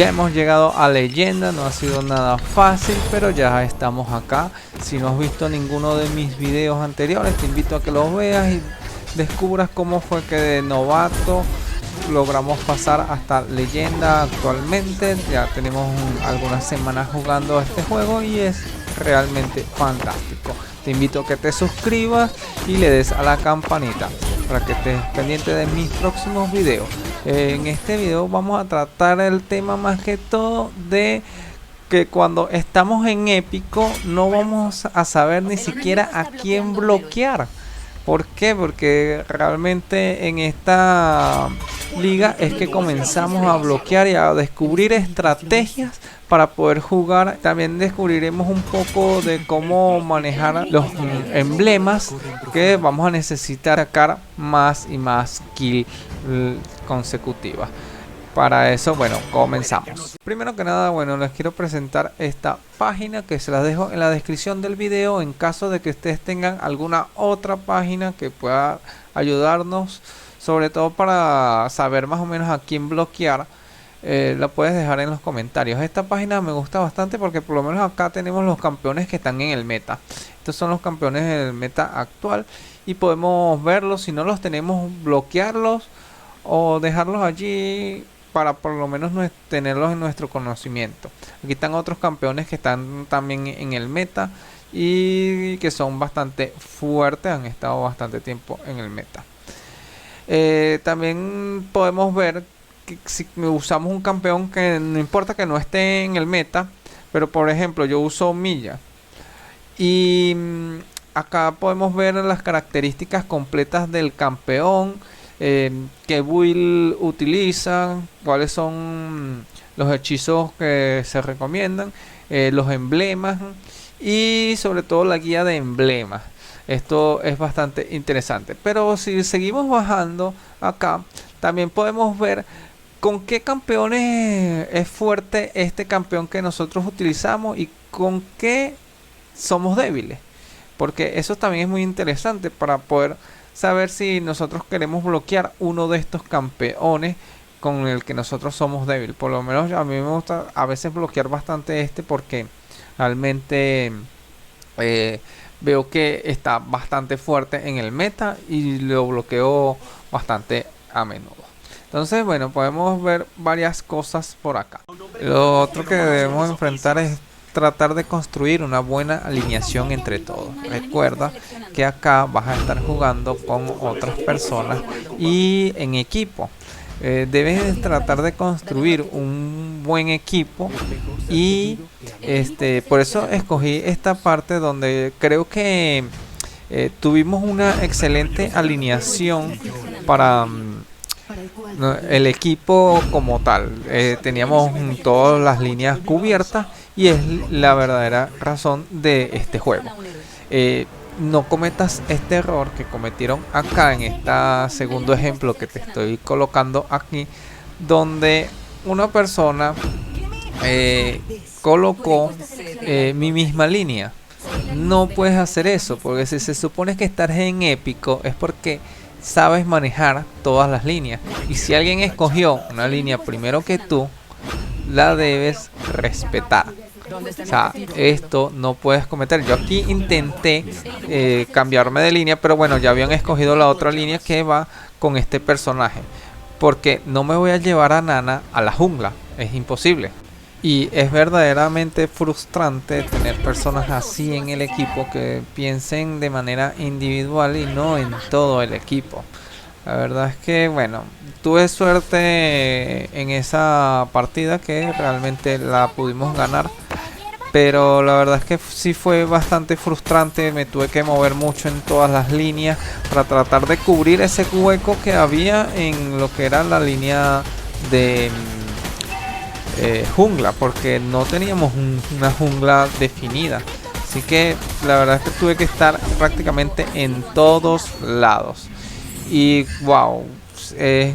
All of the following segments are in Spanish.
Ya hemos llegado a leyenda, no ha sido nada fácil, pero ya estamos acá. Si no has visto ninguno de mis videos anteriores, te invito a que los veas y descubras cómo fue que de novato logramos pasar hasta leyenda actualmente. Ya tenemos algunas semanas jugando a este juego y es realmente fantástico. Te invito a que te suscribas y le des a la campanita para que estés pendiente de mis próximos videos. En este video vamos a tratar el tema más que todo de que cuando estamos en épico no vamos a saber ni siquiera a quién bloquear. ¿Por qué? Porque realmente en esta liga es que comenzamos a bloquear y a descubrir estrategias para poder jugar. También descubriremos un poco de cómo manejar los emblemas que vamos a necesitar sacar más y más kills consecutivas. Para eso, bueno, comenzamos. Primero que nada, bueno, les quiero presentar esta página que se las dejo en la descripción del video en caso de que ustedes tengan alguna otra página que pueda ayudarnos, sobre todo para saber más o menos a quién bloquear. La puedes dejar en los comentarios. Esta página me gusta bastante porque por lo menos acá tenemos los campeones que están en el meta. Estos son los campeones del meta actual y podemos verlos. Si no los tenemos, bloquearlos o dejarlos allí para por lo menos tenerlos en nuestro conocimiento. Aquí están otros campeones que están también en el meta y que son bastante fuertes, han estado bastante tiempo en el meta. También podemos ver que si usamos un campeón que no importa que no esté en el meta, pero por ejemplo yo uso Milla y acá podemos ver las características completas del campeón, qué build utilizan, cuáles son los hechizos que se recomiendan, los emblemas y sobre todo la guía de emblemas. Esto es bastante interesante, pero si seguimos bajando acá también podemos ver con qué campeones es fuerte este campeón que nosotros utilizamos y con qué somos débiles, porque eso también es muy interesante para poder saber si nosotros queremos bloquear uno de estos campeones con el que nosotros somos débiles. Por lo menos a mí me gusta a veces bloquear bastante este porque realmente veo que está bastante fuerte en el meta y lo bloqueo bastante a menudo. Entonces, bueno, podemos ver varias cosas por acá. Lo otro que debemos enfrentar es tratar de construir una buena alineación entre todos. Recuerda que acá vas a estar jugando con otras personas y en equipo. Debes tratar de construir un buen equipo y por eso escogí esta parte donde creo que tuvimos una excelente alineación para el equipo como tal. Teníamos todas las líneas cubiertas y es la verdadera razón de este juego. No cometas este error que cometieron acá en este segundo ejemplo que te estoy colocando aquí, donde una persona colocó mi misma línea. No puedes hacer eso, porque si se supone que estás en épico es porque sabes manejar todas las líneas, y si alguien escogió una línea primero que tú, la debes respetar. O sea, esto no puedes cometer. Yo aquí intenté cambiarme de línea, pero bueno, ya habían escogido la otra línea que va con este personaje, porque no me voy a llevar a Nana a la jungla, es imposible. Y es verdaderamente frustrante tener personas así en el equipo que piensen de manera individual y no en todo el equipo. La verdad es que, bueno, tuve suerte en esa partida que realmente la pudimos ganar, pero la verdad es que sí fue bastante frustrante. Me tuve que mover mucho en todas las líneas para tratar de cubrir ese hueco que había en lo que era la línea de jungla, porque no teníamos una jungla definida. Así que la verdad es que tuve que estar prácticamente en todos lados. Y wow, es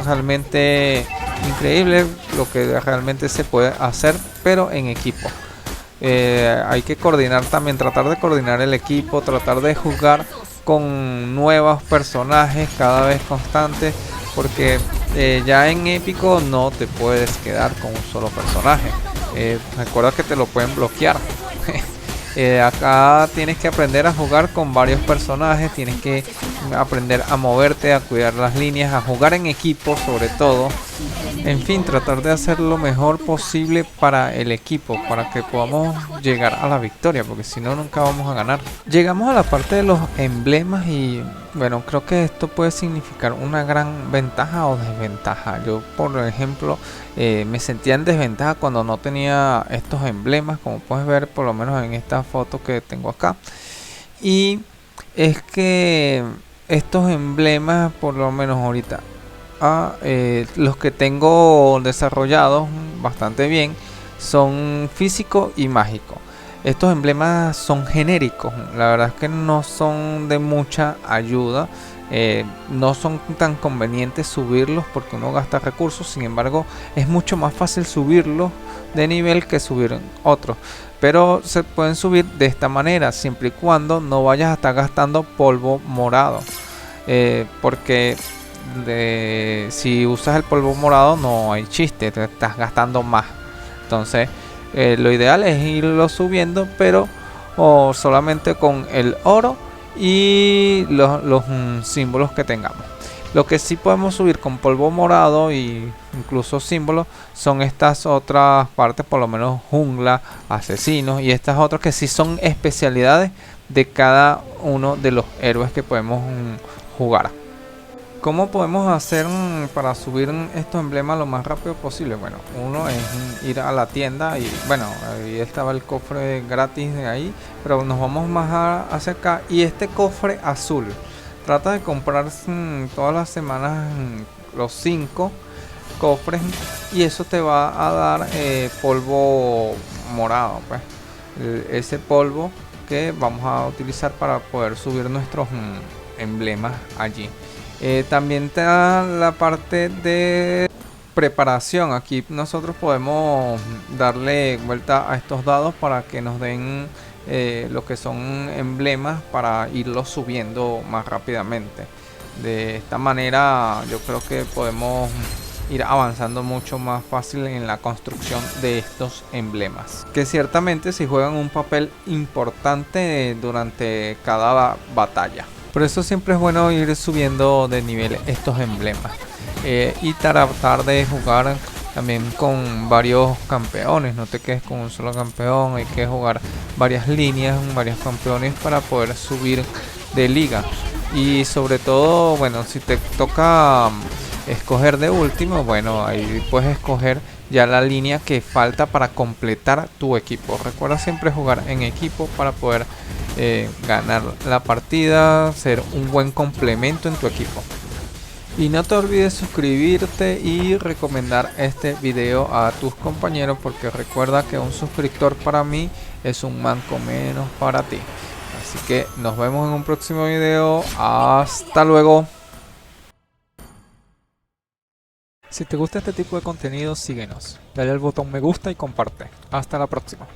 realmente increíble lo que realmente se puede hacer, pero en equipo. Hay que coordinar también, tratar de coordinar el equipo, tratar de jugar con nuevos personajes cada vez constantes, porque Ya en épico no te puedes quedar con un solo personaje. Recuerda que te lo pueden bloquear. Acá tienes que aprender a jugar con varios personajes, tienes que aprender a moverte, a cuidar las líneas, a jugar en equipo sobre todo. En fin, tratar de hacer lo mejor posible para el equipo, para que podamos llegar a la victoria, porque si no, nunca vamos a ganar. Llegamos a la parte de los emblemas y bueno, creo que esto puede significar una gran ventaja o desventaja. Yo, por ejemplo, me sentía en desventaja cuando no tenía estos emblemas, como puedes ver por lo menos en esta foto que tengo acá. Y es que estos emblemas, por lo menos ahorita, los que tengo desarrollados bastante bien son físico y mágico. Estos emblemas son genéricos, la verdad es que no son de mucha ayuda, no son tan convenientes subirlos porque uno gasta recursos. Sin embargo, es mucho más fácil subirlos de nivel que subir otros, pero se pueden subir de esta manera siempre y cuando no vayas a estar gastando polvo morado, porque si usas el polvo morado no hay chiste, te estás gastando más. Entonces lo ideal es irlo subiendo, pero solamente con el oro y los símbolos que tengamos. Lo que sí podemos subir con polvo morado y incluso símbolos son estas otras partes, por lo menos jungla, asesinos y estas otras que sí son especialidades de cada uno de los héroes que podemos jugar. ¿Cómo podemos hacer para subir estos emblemas lo más rápido posible? Bueno, uno es ir a la tienda y bueno, ahí estaba el cofre gratis de ahí, pero nos vamos más hacia acá y este cofre azul. Trata de comprar todas las semanas los 5 cofres y eso te va a dar polvo morado, pues ese polvo que vamos a utilizar para poder subir nuestros emblemas allí. También te da la parte de preparación. Aquí nosotros podemos darle vuelta a estos dados para que nos den lo que son emblemas para irlos subiendo más rápidamente. De esta manera yo creo que podemos ir avanzando mucho más fácil en la construcción de estos emblemas, que ciertamente sí juegan un papel importante durante cada batalla. Por eso siempre es bueno ir subiendo de nivel estos emblemas y tratar de jugar también con varios campeones. No te quedes con un solo campeón, hay que jugar varias líneas, varios campeones para poder subir de liga. Y sobre todo, bueno, si te toca escoger de último, bueno, ahí puedes escoger ya la línea que falta para completar tu equipo. Recuerda siempre jugar en equipo para poder ganar la partida, ser un buen complemento en tu equipo. Y no te olvides suscribirte y recomendar este video a tus compañeros, porque recuerda que un suscriptor para mí es un manco menos para ti. Así que nos vemos en un próximo video. Hasta luego. Si te gusta este tipo de contenido, síguenos, dale al botón me gusta y comparte. Hasta la próxima.